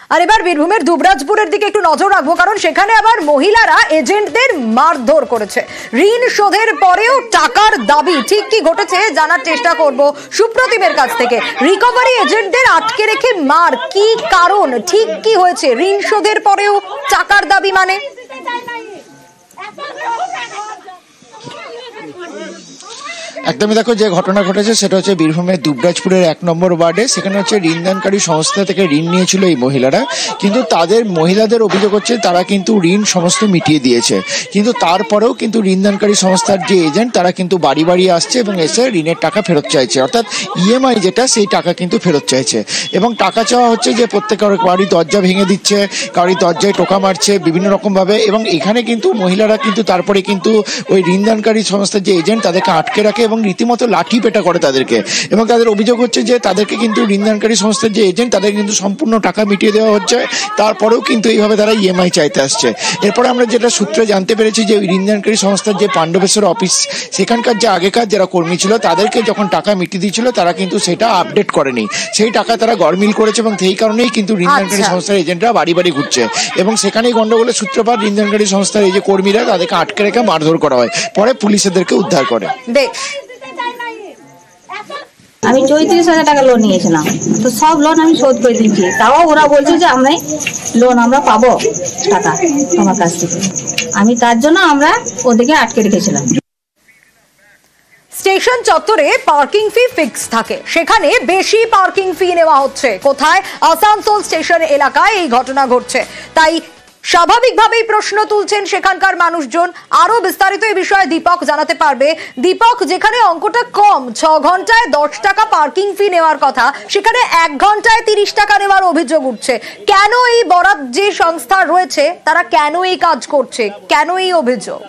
আর এবার বীরভূমের দুবরাজপুরের দিকে একটু নজর রাখবো, কারণ সেখানে আবার মহিলারা এজেন্টদের মারধর করেছে। ঋণ শোধের পরেও টাকার দাবি। ঠিক কি ঘটেছে জানার চেষ্টা করব সুপ্রতিমের কাছ থেকে। রিকভারি এজেন্টদের আটকে রেখে মার, কি কারণ, ঠিক কি হয়েছে? ঋণ শোধের পরেও টাকার দাবি মানে? একদমই দেখো, যে ঘটনা ঘটেছে সেটা হচ্ছে বীরভূমের দুবরাজপুরের 1 নম্বর ওয়ার্ডে। সেখানে হচ্ছে ঋণদানকারী সংস্থা থেকে ঋণ নিয়েছিল এই মহিলারা, কিন্তু মহিলাদের অভিযোগ হচ্ছে তারা কিন্তু ঋণ সমস্ত মিটিয়ে দিয়েছে, কিন্তু তারপরেও কিন্তু ঋণদানকারী সংস্থার যে এজেন্ট তারা কিন্তু বাড়ি বাড়ি আসছে এবং এসে ঋণের টাকা ফেরত চাইছে, অর্থাৎ ইএমআই যেটা সেই টাকা কিন্তু ফেরত চাইছে। এবং টাকা চাওয়া হচ্ছে যে প্রত্যেকের বাড়ির দরজা ভেঙে দিচ্ছে, কারোর দরজায় টোকা মারছে বিভিন্ন রকমভাবে। এবং এখানে কিন্তু মহিলারা কিন্তু তারপরে কিন্তু ওই ঋণদানকারী সংস্থার যে এজেন্ট তাদেরকে আটকে রাখে এবং রীতিমতো লাঠি পেটা করে তাদেরকে। এবং তাদের অভিযোগ হচ্ছে যে তাদেরকে কিন্তু ঋণদানকারী সংস্থার যে এজেন্ট তাদের কিন্তু সম্পূর্ণ টাকা মিটিয়ে দেওয়া হচ্ছে, তারপরেও কিন্তু এইভাবে তারা ইএমআই চাইতে আসছে। এরপরে আমরা যেটা সূত্রে জানতে পেরেছি যে ঋণদানকারী সংস্থার যে পাণ্ডবেশ্বর অফিস, সেখানকার যে আগেকার যারা কর্মী ছিল তাদেরকে যখন টাকা মিটিয়ে দিয়েছিল তারা কিন্তু সেটা আপডেট করেনি, সেই টাকা তারা গড়মিল করেছে এবং সেই কারণেই কিন্তু ঋণদানকারী সংস্থার এজেন্টরা বাড়ি বাড়ি ঘুরছে। এবং সেখানেই গন্ডগোলের সূত্রপাত। ঋণদানকারী সংস্থার এই যে কর্মীরা তাদেরকে আটকে রেখে মারধর করা হয়, পরে পুলিশ এদেরকে উদ্ধার করে। আমি 34,000 টাকা লোন নিয়েছিলাম, তো সব লোন আমি শোধ করে দিয়েছি। তাও ওরা বলছে যে আমরা পাবো টাকা তোমার কাছ থেকে। আমি তার জন্য আমরা ওদিকে আটকে রেখেছিলাম। স্টেশন চত্বরে পার্কিং ফি ফিক্স থাকে, সেখানে বেশি পার্কিং ফি নেওয়া হচ্ছে। কোথায়? আসানসোল স্টেশন এলাকায় এই ঘটনা ঘটছে। তাই স্বাভাবিকভাবেই প্রশ্ন তুলছেন সেখানকার মানুষজন। আরো বিস্তারিত এই বিষয়ে দীপক জানাতে পারবে। দীপক, যেখানে অঙ্কটা কম, 6 ঘন্টায় 10 টাকা পার্কিং ফি নেওয়ার কথা, সেখানে 1 ঘন্টায় 30 টাকা নেওয়ার অভিযোগ উঠছে। কেন এই বরাত যে সংস্থা রয়েছে তারা কেন এই কাজ করছে, কেন এই অভিযোগ?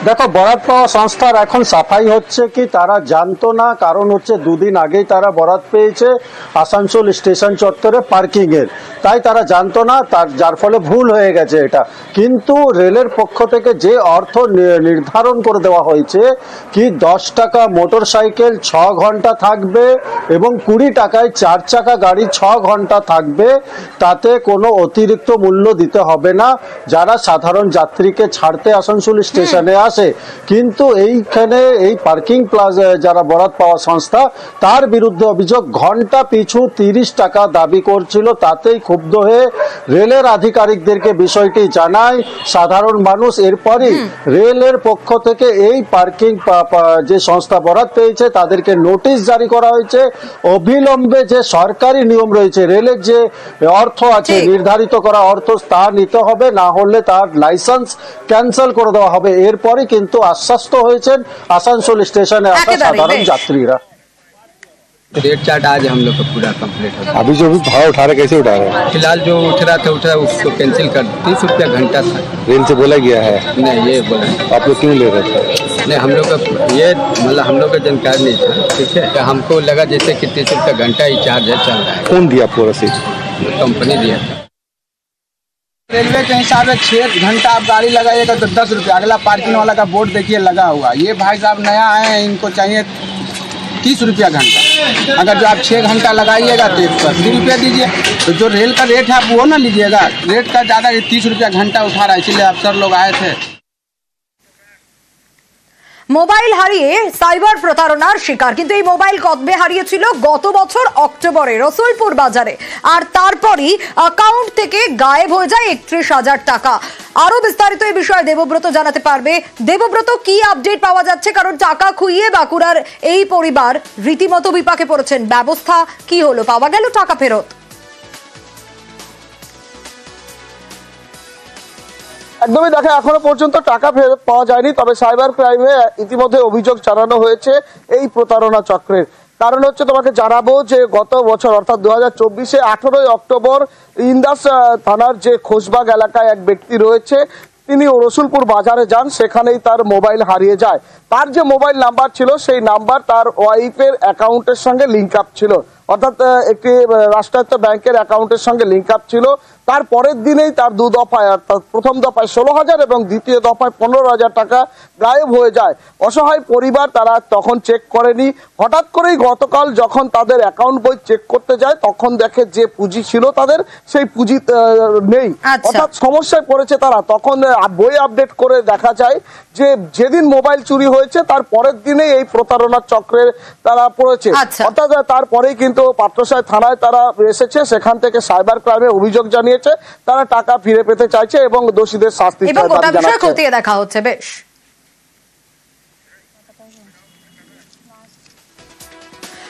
দেখো, বরাত পাওয়া সংস্থার এখন সাফাই হচ্ছে কি তারা জানতো না, কারণ হচ্ছে 2 দিন আগেই তারা বরাত পেয়েছে আসানসোল স্টেশন চত্বরে পার্কিং এর, তাই তারা জানতো না, যার ফলে ভুল হয়ে গেছে এটা। কিন্তু রেলের পক্ষ থেকে যে অর্থ নির্ধারণ করে দেওয়া হয়েছে কি 10 টাকা মোটর সাইকেল 6 ঘন্টা থাকবে এবং 20 টাকায় 4 চাকা গাড়ি 6 ঘন্টা থাকবে, তাতে কোনো অতিরিক্ত মূল্য দিতে হবে না যারা সাধারণ যাত্রীকে ছাড়তে আসানসোল স্টেশনে আসে। কিন্তু এইখানে এই পার্কিং প্লাজা যারা বরাত পাওয়া সংস্থা তার বিরুদ্ধে অভিযোগ ঘন্টা পিছু 30 টাকা দাবি করছিল। তাতেই ক্ষুব্ধ হয়ে রেলের আধিকারিকদেরকে বিষয়টি জানায় সাধারণ মানুষ। এরপরই রেলের পক্ষ থেকে এই পার্কিং যে সংস্থা বরাত পেয়েছে তাদেরকে নোটিশ জারি করা হয়েছে। অবিলম্বে যে সরকারি নিয়ম রয়েছে, রেলের যে অর্থ আছে নির্ধারিত করা অর্থ তা নিতে হবে, না হলে তার লাইসেন্স ক্যান্সেল করে দেওয়া হবে। এরপরই কিন্তু আশ্বস্ত হয়েছেন আসানসোল স্টেশনে আসা সাধারণ যাত্রীরা। रेट चार्ट आज हम लोग का पूरा कंप्लीट हो गया। अभी जो भी भाव उठा रहे कैसे उठा रहे हैं? फिलहाल जो उठ रहा था उसको कैंसिल कर 30 रुपया घंटा था। रेल से बोला गया है? नहीं, ये बोला आप लोग क्यों ले रहे थे? नहीं, हम लोग का ये मतलब हम लोग का जानकारी नहीं था, ठीक है। तो हमको लगा जैसे कि 30 रुपया घंटा ही चार्ज है, चल रहा है। कौन दिया आपको रसीद? कंपनी दिया था। रेलवे के हिसाब से 6 घंटा आप गाड़ी लगाइएगा तो 10 रुपया। अगला पार्किंग वाला का बोर्ड देखिए लगा हुआ। ये भाई साहब नया आए हैं, इनको चाहिए 30 रुपया घंटा। अगर जो आप 6 घंटा लगाइएगा तो 180 रुपया दीजिए। तो जो रेल का रेट है आप वो ना लीजिएगा, रेट का ज़्यादा 30 रुपया घंटा उठा रहा है, इसीलिए अफसर लोग आए थे। মোবাইল হারিয়ে সাইবার প্রতারণার শিকার, কিন্তু এই মোবাইল কবে হারিয়েছিল? গত বছর অক্টোবরে রসুলপুর বাজারে। আর তারপরই অ্যাকাউন্ট থেকে গায়েব হয়ে যায় 31,000 টাকা। আরো বিস্তারিত এই বিষয়ে দেবব্রত জানাতে পারবে। দেবব্রত, কি আপডেট পাওয়া যাচ্ছে? কারণ টাকা খুইয়ে বাঁকুড়ার এই পরিবার রীতিমতো বিপাকে পড়েছেন। ব্যবস্থা কি হলো? পাওয়া গেল টাকা ফেরত? একদমই দেখে, এখনো পর্যন্ত টাকা ফেরত পাওয়া যায়নি। তবে সাইবার ক্রাইমে ইতিমধ্যে অভিযোগ জানানো হয়েছে এই প্রতারণা চক্রের। কারণ হচ্ছে তোমাকে জানাবো যে গত বছর অর্থাৎ 2024-এ 18ই অক্টোবর ইন্দাস থানার যে খোসবাগ এলাকায় এক ব্যক্তি রয়েছে, তিনি রসুলপুর বাজারে যান, সেখানেই তার মোবাইল হারিয়ে যায়। তার যে মোবাইল নাম্বার ছিল সেই নাম্বার তার ওয়াইফের অ্যাকাউন্টের সঙ্গে লিঙ্ক আপ ছিল। অর্থাৎ একটি রাষ্ট্রায়ত্ত ব্যাংকের অ্যাকাউন্টের সঙ্গে লিঙ্ক আপ ছিল। তার পরের দিনেই তার 2 দফায় অর্থাৎ প্রথম দফায় 16,000 এবং দ্বিতীয় দফায় 15,000 টাকা গায়েব হয়ে যায়। অসহায় পরিবার তারা তখন চেক করেনি। হঠাৎ করেই গতকাল যখন তাদের অ্যাকাউন্ট বই চেক করতে যায় তখন দেখে যে পুঁজি ছিল তাদের সেই পুঁজি নেই, অর্থাৎ সমস্যায় পড়েছে তারা। তখন বই আপডেট করে দেখা যায় যে যেদিন মোবাইল চুরি হয়েছে তার পরের দিনে এই প্রতারণার চক্রে তারা পড়েছে। অর্থাৎ তারপরেই কিন্তু পাত্রসায় থানায় তারা এসেছে, সেখান থেকে সাইবার ক্রাইমে অভিযোগ জানিয়েছে, তারা টাকা ফিরে পেতে চাইছে এবং দোষীদের শাস্তি চায়। এবং গোটা বিষয় খতিয়ে দেখা হচ্ছে। বেশ,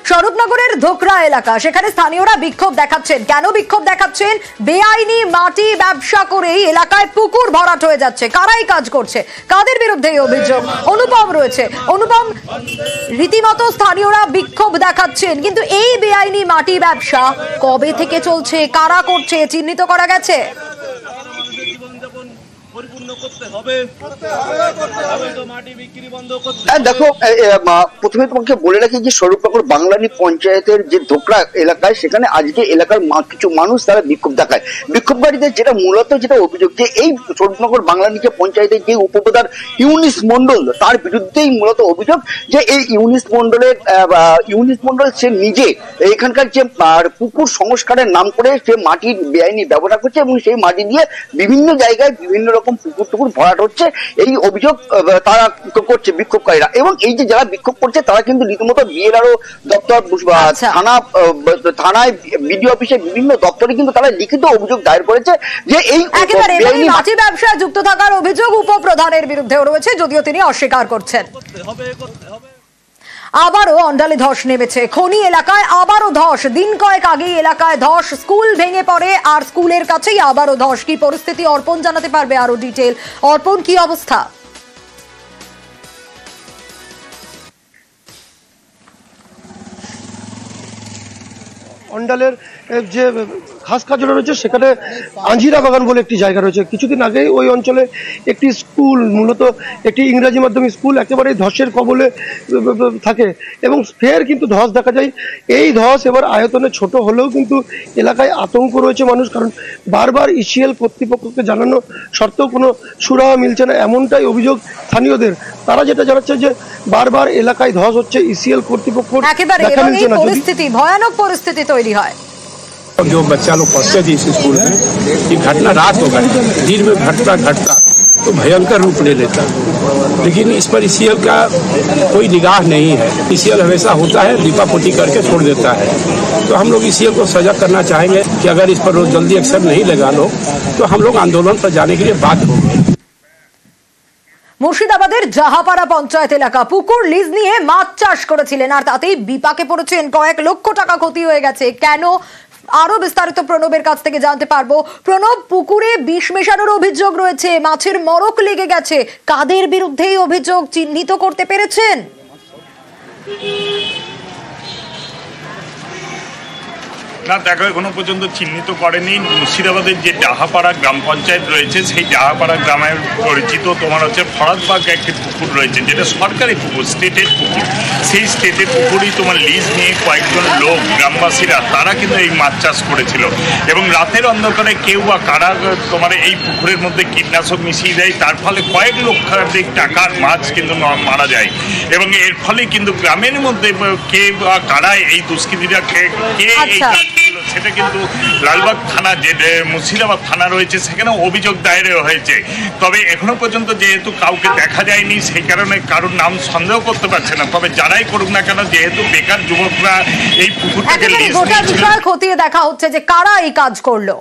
স্বরূপনগরের ধোকরা এলাকা, সেখানে স্থানীয়রা বিক্ষোভ দেখাচ্ছেন। কেন বিক্ষোভ দেখাচ্ছেন? বেআইনি মাটি ব্যবসা করেই এলাকায় পুকুর ভরাট হয়ে যাচ্ছে। কারাই কাজ করছে, কাদের বিরুদ্ধে এই অভিযোগ? অনুপম রয়েছে। অনুপম, রীতিমতো স্থানীয়রা বিক্ষোভ দেখাচ্ছেন, কিন্তু এই বেআইনি মাটি ব্যবসা কবে থেকে চলছে, কারা করছে, চিহ্নিত করা গেছে? দেখো, প্রথমে তোমাকে বলে রাখি যে স্বরূপনগর বাংলানি পঞ্চায়েতের যে ধোকরা এলাকায়, সেখানে আজকে এলাকার কিছু মানুষ তারা বিক্ষোভ দেখায়। বিক্ষোভকারীদের যেটা মূলত অভিযোগ যে এই স্বরূপনগর বাংলানি যে পঞ্চায়েতের যে উপপ্রধান ইউনিস মন্ডল, তার বিরুদ্ধেই মূলত অভিযোগ যে এই ইউনিস মন্ডল সে নিজে এখানকার যে পুকুর সংস্কারের নাম করে সে মাটির বেআইনি ব্যবহার করছে এবং সেই মাটি দিয়ে বিভিন্ন জায়গায় বিভিন্ন রকম পুকুর ভরাট হচ্ছে, এই অভিযোগ তারা করছে বিক্ষোভকারীরা। এবং এই যে যারা বিক্ষোভ করছে তারা কিন্তু রীতিমতো বিএলআরও দপ্তর, থানায়, বিডিও অফিসে, বিভিন্ন দপ্তরে কিন্তু তারা লিখিত অভিযোগ দায়ের করেছে যে এই মাটি ব্যবসায় যুক্ত থাকার অভিযোগ উপপ্রধানের বিরুদ্ধেও রয়েছে, যদিও তিনি অস্বীকার করছেন। আবারও অন্ডালে ধস নেমেছে। খনি এলাকায় আবারও ধস। দিন কয়েক আগেই এলাকায় ধস, স্কুল ভেঙে পড়ে, আর স্কুলের কাছেই আবারও ধস। কি পরিস্থিতি অর্পণ জানাতে পারবে আরো ডিটেল? অর্পণ, কি অবস্থা? অন্ডালের যে খাস কাজলা রয়েছে সেখানে আঞ্জিরা বাগান বলে একটি জায়গা রয়েছে। কিছুদিন আগেই ওই অঞ্চলে একটি স্কুল, মূলত একটি ইংরাজি মাধ্যমিক স্কুল, একেবারে ধসের কবলে থাকে এবং ফের কিন্তু ধস দেখা যায়। এই ধস এবার আয়তনে ছোট হলেও কিন্তু এলাকায় আতঙ্ক রয়েছে মানুষ, কারণ বারবার ইসিএল কর্তৃপক্ষকে জানানো সত্ত্বেও কোনো সুরাহা মিলছে না, এমনটাই অভিযোগ স্থানীয়দের। তারা যেটা জানাচ্ছে যে বারবার এলাকায় ধস হচ্ছে, ইসিএল কর্তৃপক্ষ দেখা মিলছে না। পরিস্থিতি, ভয়ানক পরিস্থিতি তৈরি হয়। जो बच्चा लोग पढ़ते थे इस स्कूल में, ये घटना रात को घटता, दिन में घटता तो भयंकर रूप ले लेता, लेकिन इस पर ईसीएल का कोई निगाह नहीं है। ईसीएल हमेशा होता है दीपापोती करके छोड़ देता है। तो हम लोग ईसीएल को सजग करना चाहेंगे कि अगर इस पर जल्दी एक्शन नहीं लगा लो तो हम लोग आंदोलन पर जाने के लिए बाध्य होंगे। মুর্শিদাবাদের জাহাপাড়া পঞ্চায়েত এলাকা, পুকুর লিজ নিয়ে মাছ চাষ করেছিলেন, আর তাতেই বিপাকে পড়েছেন। কয়েক লক্ষ টাকা ক্ষতি হয়ে গেছে। কেন? আরো বিস্তারিত প্রণবের কাছ থেকে জানতে পারবো। প্রণব, পুকুরে বিষ মেশানোর অভিযোগ রয়েছে, মাছের মরক লেগে গেছে, কাদের বিরুদ্ধে এই অভিযোগ চিহ্নিত করতে পেরেছেন? না, দেখো, এখনো পর্যন্ত চিহ্নিত করেনি। মুর্শিদাবাদের যে জাহাপাড়া গ্রাম পঞ্চায়েত রয়েছে, সেই জাহাপাড়া গ্রামের পরিচিত তোমার হচ্ছে ফরাদবাগ একটি পুকুর রয়েছে, যেটা সরকারি পুকুর, স্টেটের পুকুর। সেই স্টেটের পুকুরই তোমার লিজ নিয়ে কয়েকজন লোক, গ্রামবাসীরা, তারা কিন্তু এই মাছ চাষ করেছিল এবং রাতের অন্ধকারে কেউ বা কারা তোমার এই পুকুরের মধ্যে কীটনাশক মিশিয়ে দেয়, তার ফলে কয়েক লক্ষাধিক টাকার মাছ কিন্তু মারা যায়। এবং এর ফলে কিন্তু গ্রামের মধ্যে কে বা কারা এই দুষ্কৃতীরা কে এই সেটা কিন্তু লালবাগ থানা, যে মুর্শিদাবাদ থানা রয়েছে, সেখানে অভিযোগ দায়ের হয়েছে। তবে এখনো পর্যন্ত যেহেতু কাউকে দেখা যায়নি, সেই কারণে কারোর নাম সন্দেহ করতে পারছে না। তবে যারাই করুক না কেন, যেহেতু বেকার যুবকরা এই পুকুরটাকে খতিয়ে দেখা হচ্ছে যে কারা এই কাজ করলো।